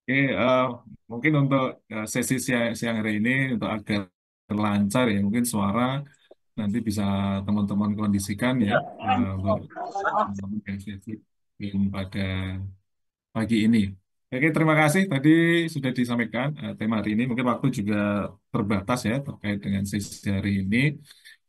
Oke, mungkin untuk sesi siang hari ini untuk agar lancar ya, mungkin suara nanti bisa teman-teman kondisikan ya untuk teman-teman yang sesi pada pagi ini. Oke, terima kasih tadi sudah disampaikan tema hari ini. Mungkin waktu juga terbatas ya terkait dengan sesi hari ini.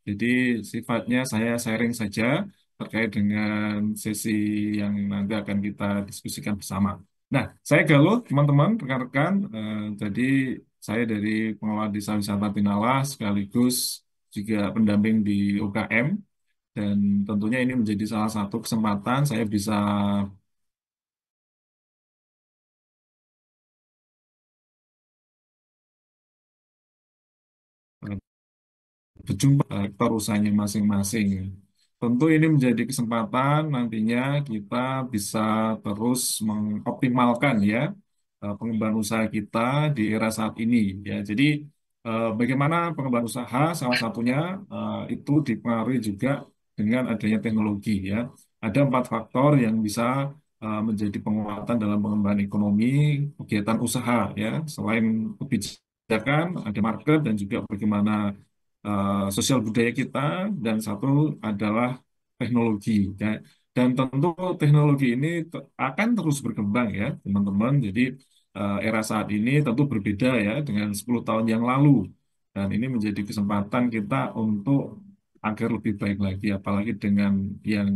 Jadi sifatnya saya sharing saja terkait dengan sesi yang nanti akan kita diskusikan bersama. Nah, saya Galuh, teman-teman, rekan-rekan. Jadi saya dari pengelola Desa Wisata Tinalah sekaligus juga pendamping di UKM. Dan tentunya ini menjadi salah satu kesempatan saya bisa berjumpa aktor usahanya masing-masing. Tentu ini menjadi kesempatan nantinya kita bisa terus mengoptimalkan ya pengembangan usaha kita di era saat ini ya. Jadi bagaimana pengembangan usaha salah satunya itu dipengaruhi juga dengan adanya teknologi ya. Ada empat faktor yang bisa menjadi penguatan dalam pengembangan ekonomi kegiatan usaha ya. Selain kebijakan, ada market dan juga bagaimana sosial budaya kita, dan satu adalah teknologi ya. Dan tentu teknologi ini akan terus berkembang ya teman-teman. Jadi era saat ini tentu berbeda ya dengan 10 tahun yang lalu, dan ini menjadi kesempatan kita untuk agar lebih baik lagi, apalagi dengan yang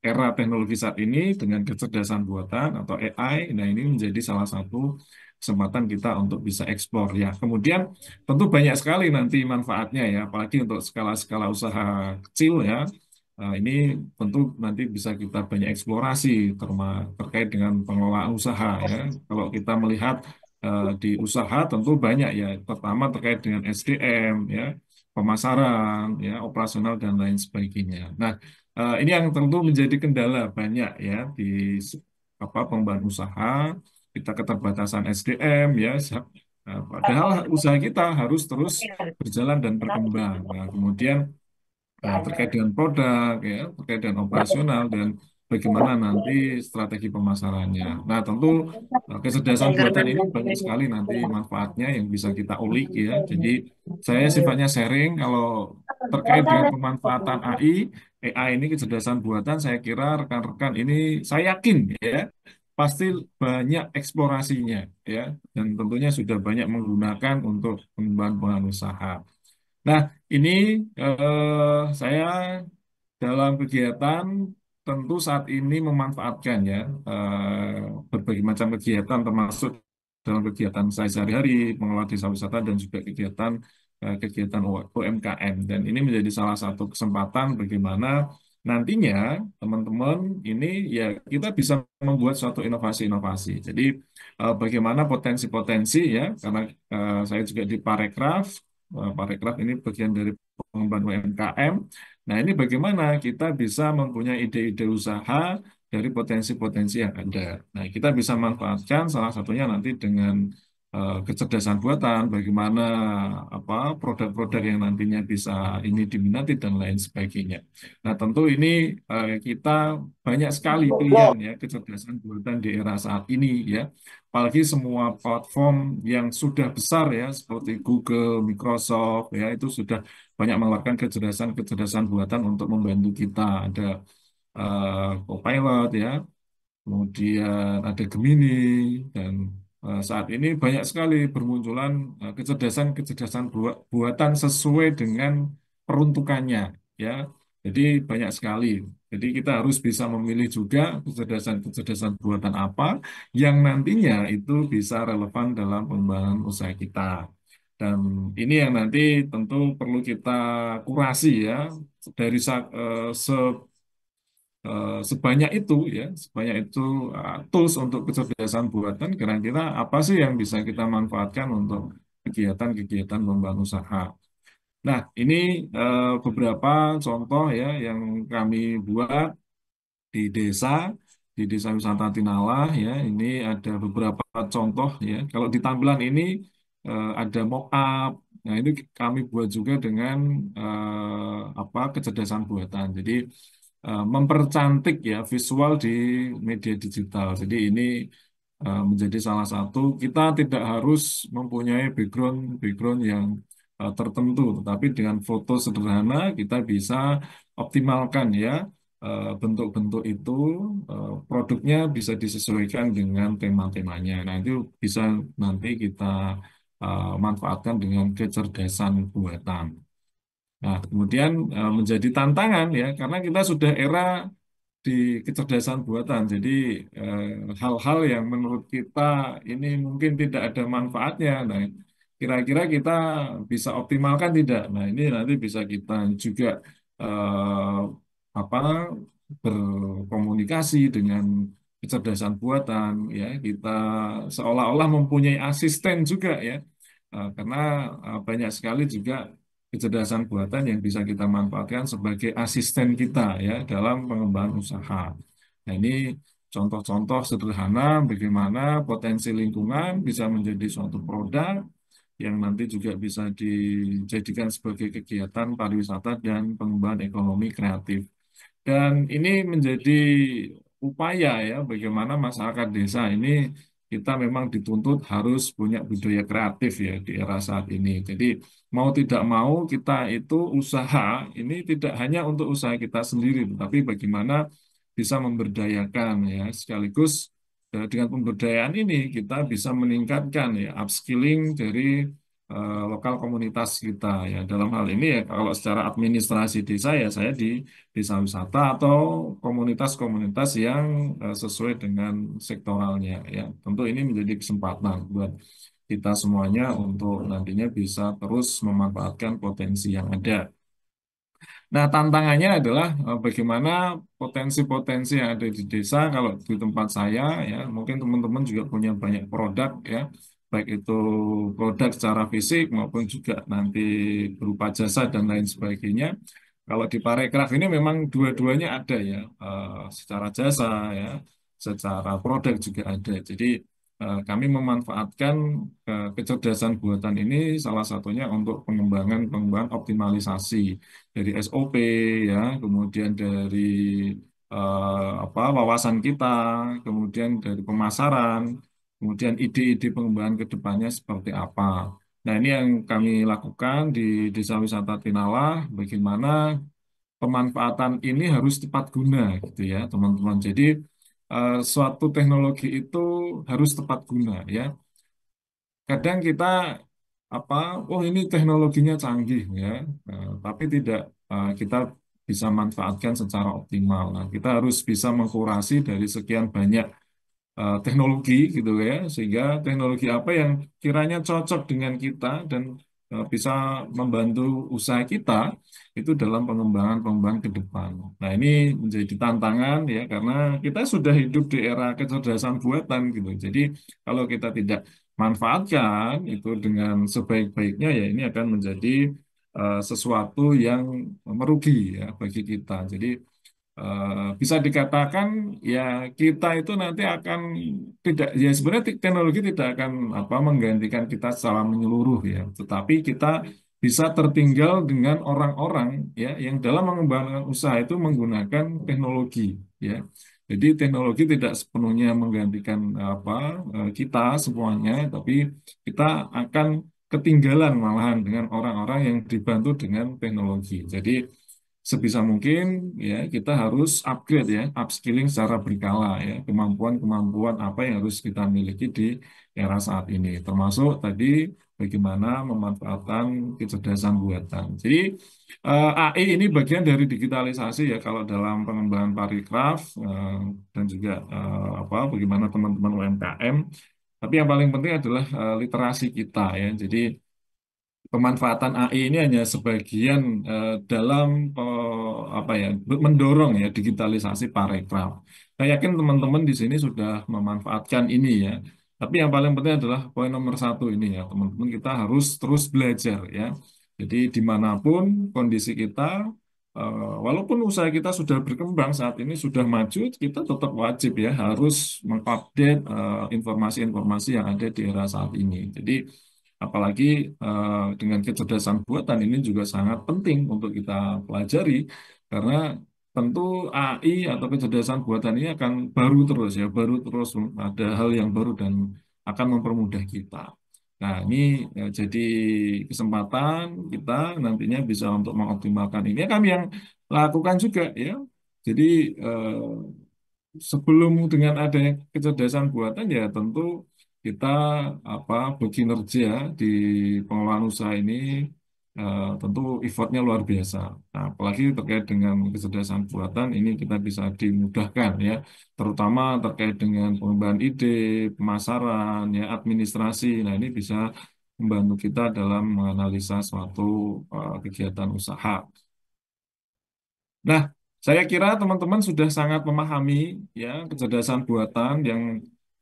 era teknologi saat ini dengan kecerdasan buatan atau AI. Nah, ini menjadi salah satu kesempatan kita untuk bisa eksplor ya. Kemudian tentu banyak sekali nanti manfaatnya ya, apalagi untuk skala-skala usaha kecil ya. Ini tentu nanti bisa kita banyak eksplorasi terkait dengan pengelolaan usaha ya. Kalau kita melihat di usaha tentu banyak ya, pertama terkait dengan SDM ya, pemasaran ya, operasional dan lain sebagainya. Nah, ini yang tentu menjadi kendala banyak ya di pengembangan usaha, kita keterbatasan SDM ya. Padahal usaha kita harus terus berjalan dan berkembang. Nah, kemudian terkait dengan produk, ya, terkait dengan operasional dan bagaimana nanti strategi pemasarannya. Nah, tentu kecerdasan buatan ini banyak sekali nanti manfaatnya yang bisa kita ulik ya. Jadi saya sifatnya sharing kalau terkait dengan pemanfaatan AI ini kecerdasan buatan, saya kira rekan-rekan ini saya yakin ya pasti banyak eksplorasinya ya, dan tentunya sudah banyak menggunakan untuk pengembangan usaha. Nah, ini saya dalam kegiatan tentu saat ini memanfaatkan ya berbagai macam kegiatan, termasuk dalam kegiatan saya sehari-hari mengelola desa wisata dan juga kegiatan UMKM, dan ini menjadi salah satu kesempatan bagaimana nantinya teman-teman ini ya kita bisa membuat suatu inovasi-inovasi. Jadi bagaimana potensi-potensi ya, karena saya juga di Parekraf. Parekraf ini bagian dari pengembangan UMKM. Nah, ini bagaimana kita bisa mempunyai ide-ide usaha dari potensi-potensi yang ada. Nah, kita bisa manfaatkan salah satunya nanti dengan kecerdasan buatan, bagaimana produk-produk yang nantinya bisa ini diminati dan lain sebagainya. Nah, tentu ini kita banyak sekali pilihan ya kecerdasan buatan di era saat ini ya. Apalagi semua platform yang sudah besar ya seperti Google, Microsoft ya, itu sudah banyak mengeluarkan kecerdasan-kecerdasan buatan untuk membantu kita. Ada Copilot ya, kemudian ada Gemini, dan saat ini banyak sekali bermunculan kecerdasan-kecerdasan buatan sesuai dengan peruntukannya ya. Jadi banyak sekali. Jadi kita harus bisa memilih juga kecerdasan-kecerdasan buatan apa yang nantinya itu bisa relevan dalam pengembangan usaha kita. Dan ini yang nanti tentu perlu kita kurasi ya dari sebanyak itu ya, sebanyak itu tools untuk kecerdasan buatan, kira-kira apa sih yang bisa kita manfaatkan untuk kegiatan-kegiatan membangun usaha. Nah, ini beberapa contoh ya yang kami buat di desa wisata Tinalah ya. Ini ada beberapa contoh ya. Kalau di tampilan ini ada mock up. Nah, ini kami buat juga dengan kecerdasan buatan. Jadi mempercantik ya visual di media digital. Jadi ini menjadi salah satu. Kita tidak harus mempunyai background yang tertentu, tetapi dengan foto sederhana kita bisa optimalkan ya bentuk-bentuk itu, produknya bisa disesuaikan dengan tema-temanya. Nah, itu bisa nanti kita manfaatkan dengan kecerdasan buatan. Nah, kemudian menjadi tantangan ya, karena kita sudah era di kecerdasan buatan. Jadi hal-hal yang menurut kita ini mungkin tidak ada manfaatnya. Nah, kira-kira kita bisa optimalkan tidak? Nah, ini nanti bisa kita juga eh, apa berkomunikasi dengan kecerdasan buatan ya. Kita seolah-olah mempunyai asisten juga ya. Karena banyak sekali juga kecerdasan buatan yang bisa kita manfaatkan sebagai asisten kita ya dalam pengembangan usaha. Nah, ini contoh-contoh sederhana bagaimana potensi lingkungan bisa menjadi suatu produk yang nanti juga bisa dijadikan sebagai kegiatan pariwisata dan pengembangan ekonomi kreatif. Dan ini menjadi upaya ya bagaimana masyarakat desa ini kita memang dituntut harus punya budaya kreatif ya di era saat ini. Jadi mau tidak mau kita itu usaha ini tidak hanya untuk usaha kita sendiri, tapi bagaimana bisa memberdayakan ya sekaligus dengan pemberdayaan ini kita bisa meningkatkan ya upskilling dari lokal komunitas kita ya. Dalam hal ini ya kalau secara administrasi desa ya saya di desa wisata atau komunitas-komunitas yang sesuai dengan sektoralnya ya. Tentu ini menjadi kesempatan buat kita semuanya untuk nantinya bisa terus memanfaatkan potensi yang ada. Nah, tantangannya adalah bagaimana potensi-potensi yang ada di desa. Kalau di tempat saya, ya, mungkin teman-teman juga punya banyak produk, ya, baik itu produk secara fisik maupun juga nanti berupa jasa dan lain sebagainya. Kalau di Parekraf ini memang dua-duanya ada ya, secara jasa, ya, secara produk juga ada. Jadi kami memanfaatkan kecerdasan buatan ini salah satunya untuk pengembangan optimalisasi dari SOP ya, kemudian dari apa wawasan kita, kemudian dari pemasaran, kemudian ide-ide pengembangan ke depannya seperti apa. Nah, ini yang kami lakukan di Desa Wisata Tinalah, bagaimana pemanfaatan ini harus tepat guna gitu ya, teman-teman. Jadi suatu teknologi itu harus tepat guna ya. Kadang kita apa, oh ini teknologinya canggih ya, tapi tidak kita bisa manfaatkan secara optimal. Nah, kita harus bisa mengkurasi dari sekian banyak teknologi gitu ya, sehingga teknologi apa yang kiranya cocok dengan kita dan bisa membantu usaha kita itu dalam pengembangan ke depan. Nah, ini menjadi tantangan ya karena kita sudah hidup di era kecerdasan buatan gitu. Jadi kalau kita tidak manfaatkan itu dengan sebaik-baiknya ya ini akan menjadi sesuatu yang merugi ya bagi kita. Jadi bisa dikatakan ya kita itu nanti akan tidak ya sebenarnya teknologi tidak akan apa menggantikan kita secara menyeluruh ya, tetapi kita bisa tertinggal dengan orang-orang ya yang dalam mengembangkan usaha itu menggunakan teknologi ya. Jadi teknologi tidak sepenuhnya menggantikan apa kita semuanya, tapi kita akan ketinggalan malahan dengan orang-orang yang dibantu dengan teknologi. Jadi sebisa mungkin ya kita harus upgrade ya, upskilling secara berkala ya, kemampuan-kemampuan apa yang harus kita miliki di era saat ini, termasuk tadi bagaimana memanfaatkan kecerdasan buatan. Jadi AI ini bagian dari digitalisasi ya kalau dalam pengembangan parikraf dan juga apa bagaimana teman-teman UMKM. Tapi yang paling penting adalah literasi kita ya. Jadi pemanfaatan AI ini hanya sebagian dalam apa ya mendorong ya digitalisasi parekraf. Saya yakin teman-teman di sini sudah memanfaatkan ini ya. Tapi yang paling penting adalah poin nomor satu ini ya teman-teman kita harus terus belajar ya. Jadi dimanapun kondisi kita, walaupun usaha kita sudah berkembang saat ini sudah maju, kita tetap wajib ya harus mengupdate informasi-informasi yang ada di era saat ini. Jadi apalagi dengan kecerdasan buatan ini juga sangat penting untuk kita pelajari karena tentu AI atau kecerdasan buatan ini akan baru terus ya, baru terus ada hal yang baru dan akan mempermudah kita. Nah, ini jadi kesempatan kita nantinya bisa untuk mengoptimalkan ini. Ya, kami yang lakukan juga ya. Jadi sebelum dengan adanya kecerdasan buatan ya tentu kita apa berkinerja di pengelolaan usaha ini tentu effortnya luar biasa. Nah, apalagi terkait dengan kecerdasan buatan ini kita bisa dimudahkan ya, terutama terkait dengan pengembangan ide, pemasaran, ya administrasi. Nah, ini bisa membantu kita dalam menganalisa suatu kegiatan usaha. Nah, saya kira teman-teman sudah sangat memahami ya kecerdasan buatan yang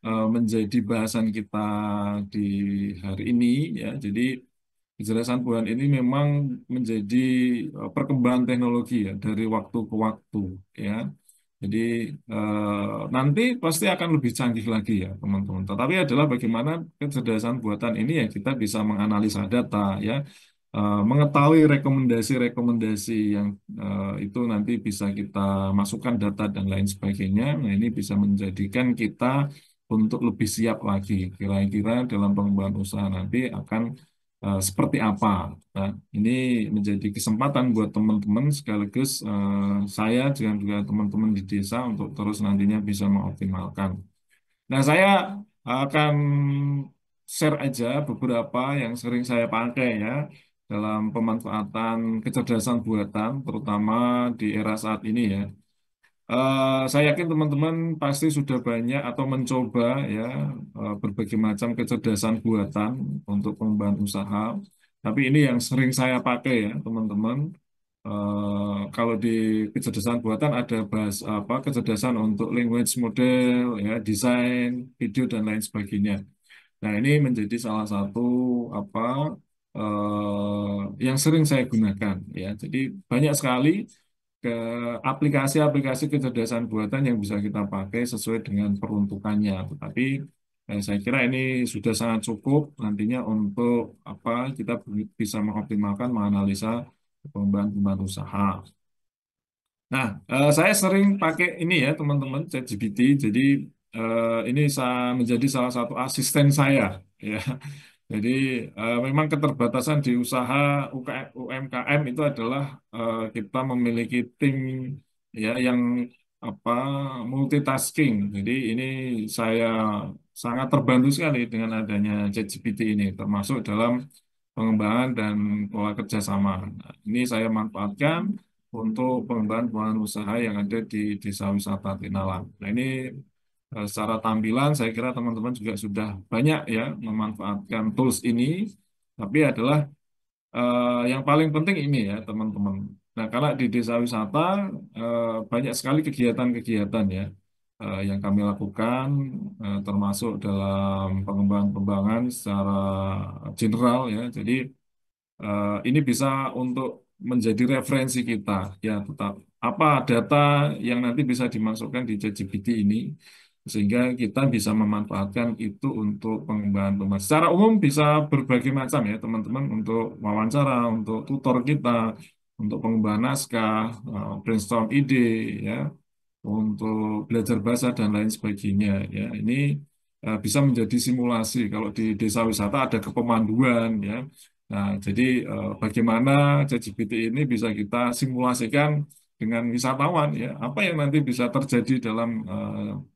menjadi bahasan kita di hari ini ya. Jadi kecerdasan buatan ini memang menjadi perkembangan teknologi ya dari waktu ke waktu ya. Jadi nanti pasti akan lebih canggih lagi ya teman-teman. Tetapi adalah bagaimana kecerdasan buatan ini ya kita bisa menganalisa data ya, mengetahui rekomendasi-rekomendasi yang itu nanti bisa kita masukkan data dan lain sebagainya. Nah, ini bisa menjadikan kita untuk lebih siap lagi. Kira-kira dalam pengembangan usaha nanti akan seperti apa. Nah, ini menjadi kesempatan buat teman-teman sekaligus saya dan juga teman-teman di desa untuk terus nantinya bisa mengoptimalkan. Nah, saya akan share aja beberapa yang sering saya pakai ya dalam pemanfaatan kecerdasan buatan, terutama di era saat ini ya. Saya yakin teman-teman pasti sudah banyak atau mencoba ya berbagai macam kecerdasan buatan untuk pengembangan usaha. Tapi ini yang sering saya pakai ya teman-teman. Kalau di kecerdasan buatan ada bahas apa kecerdasan untuk language model, ya desain, video dan lain sebagainya. Nah, ini menjadi salah satu apa yang sering saya gunakan ya. Jadi banyak sekali ke aplikasi-aplikasi kecerdasan buatan yang bisa kita pakai sesuai dengan peruntukannya. Tetapi saya kira ini sudah sangat cukup nantinya untuk apa kita bisa mengoptimalkan menganalisa pengembangan usaha. Nah, saya sering pakai ini ya teman-teman ChatGPT. Jadi ini menjadi salah satu asisten saya ya. Jadi memang keterbatasan di usaha UMKM itu adalah kita memiliki tim ya yang apa multitasking. Jadi ini saya sangat terbantu sekali dengan adanya ChatGPT ini, termasuk dalam pengembangan dan pola kerjasama. Nah, ini saya manfaatkan untuk pengembangan usaha yang ada di Desa Wisata Tinalan. Nah, ini secara tampilan saya kira teman-teman juga sudah banyak ya memanfaatkan tools ini, tapi adalah yang paling penting ini ya teman-teman. Nah, karena di desa wisata banyak sekali kegiatan-kegiatan ya yang kami lakukan, termasuk dalam pengembangan-pengembangan secara general ya. Jadi ini bisa untuk menjadi referensi kita ya tetap apa data yang nanti bisa dimasukkan di ChatGPT ini sehingga kita bisa memanfaatkan itu untuk pengembangan rumah. Secara umum bisa berbagai macam ya teman-teman untuk wawancara, untuk tutor kita, untuk pengembangan naskah, brainstorm ide ya, untuk belajar bahasa dan lain sebagainya ya. Ini bisa menjadi simulasi kalau di desa wisata ada kepemanduan ya. Nah, jadi bagaimana ChatGPT ini bisa kita simulasikan dengan wisatawan ya. Apa yang nanti bisa terjadi dalam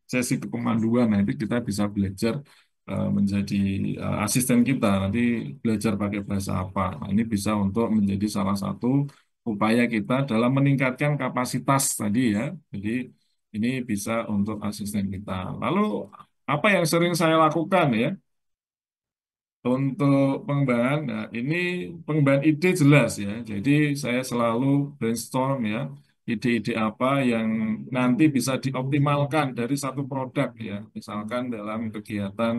sesi kepemanduan nanti kita bisa belajar menjadi asisten kita nanti belajar pakai bahasa apa. Nah, ini bisa untuk menjadi salah satu upaya kita dalam meningkatkan kapasitas tadi ya. Jadi ini bisa untuk asisten kita. Lalu apa yang sering saya lakukan ya untuk pengembangan? Nah, ini pengembangan ide jelas ya. Jadi saya selalu brainstorm ya ide-ide apa yang nanti bisa dioptimalkan dari satu produk ya. Misalkan dalam kegiatan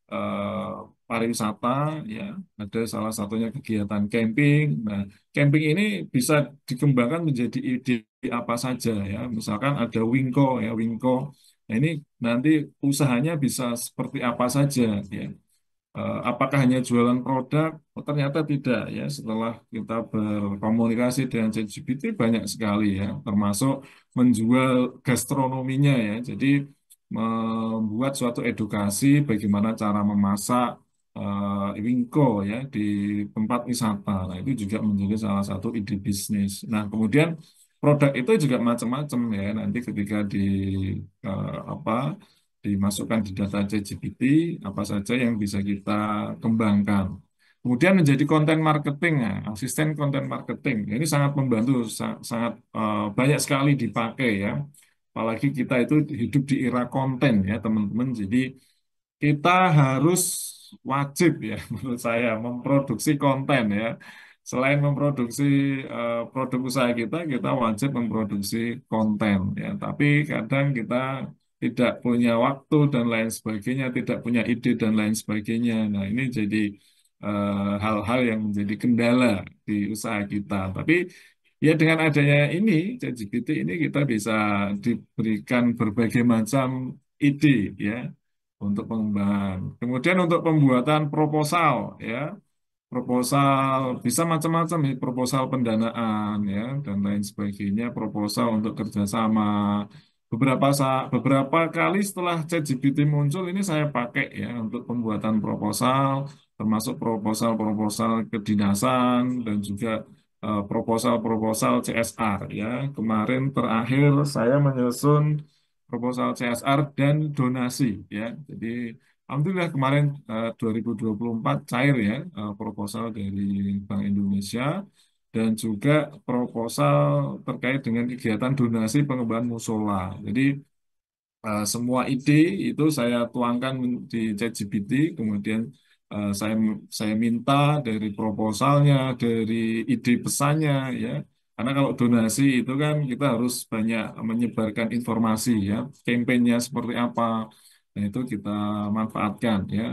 eh, pariwisata ya ada salah satunya kegiatan camping. Nah, camping ini bisa dikembangkan menjadi ide apa saja ya. Misalkan ada Wingko ya, Wingko. Nah, ini nanti usahanya bisa seperti apa saja ya. Apakah hanya jualan produk? Oh, ternyata tidak ya. Setelah kita berkomunikasi dengan ChatGPT banyak sekali ya, termasuk menjual gastronominya ya. Jadi membuat suatu edukasi bagaimana cara memasak wingko ya di tempat wisata. Nah, itu juga menjadi salah satu ide bisnis. Nah, kemudian produk itu juga macam-macam ya. Nanti ketika apa dimasukkan di data ChatGPT, apa saja yang bisa kita kembangkan. Kemudian menjadi konten marketing, ya, asisten konten marketing. Ini sangat membantu, sangat banyak sekali dipakai ya. Apalagi kita itu hidup di era konten ya teman-teman. Jadi kita harus wajib ya menurut saya memproduksi konten ya. Selain memproduksi produk usaha kita, kita wajib memproduksi konten ya. Tapi kadang kita tidak punya waktu dan lain sebagainya, tidak punya ide dan lain sebagainya. Nah, ini jadi hal-hal yang menjadi kendala di usaha kita. Tapi ya dengan adanya ini, ChatGPT ini kita bisa diberikan berbagai macam ide ya untuk pengembangan. Kemudian untuk pembuatan proposal ya, proposal bisa macam-macam ya, proposal pendanaan ya dan lain sebagainya, proposal untuk kerjasama. Beberapa kali setelah ChatGPT muncul ini saya pakai ya untuk pembuatan proposal, termasuk proposal-proposal kedinasan dan juga proposal-proposal CSR ya. Kemarin terakhir saya menyusun proposal CSR dan donasi ya. Jadi alhamdulillah kemarin 2024 cair ya proposal dari Bank Indonesia dan juga proposal terkait dengan kegiatan donasi pengembangan musola. Jadi semua ide itu saya tuangkan di ChatGPT, kemudian saya minta dari proposalnya, dari ide pesannya ya. Karena kalau donasi itu kan kita harus banyak menyebarkan informasi ya, kampanyenya seperti apa. Nah, itu kita manfaatkan ya.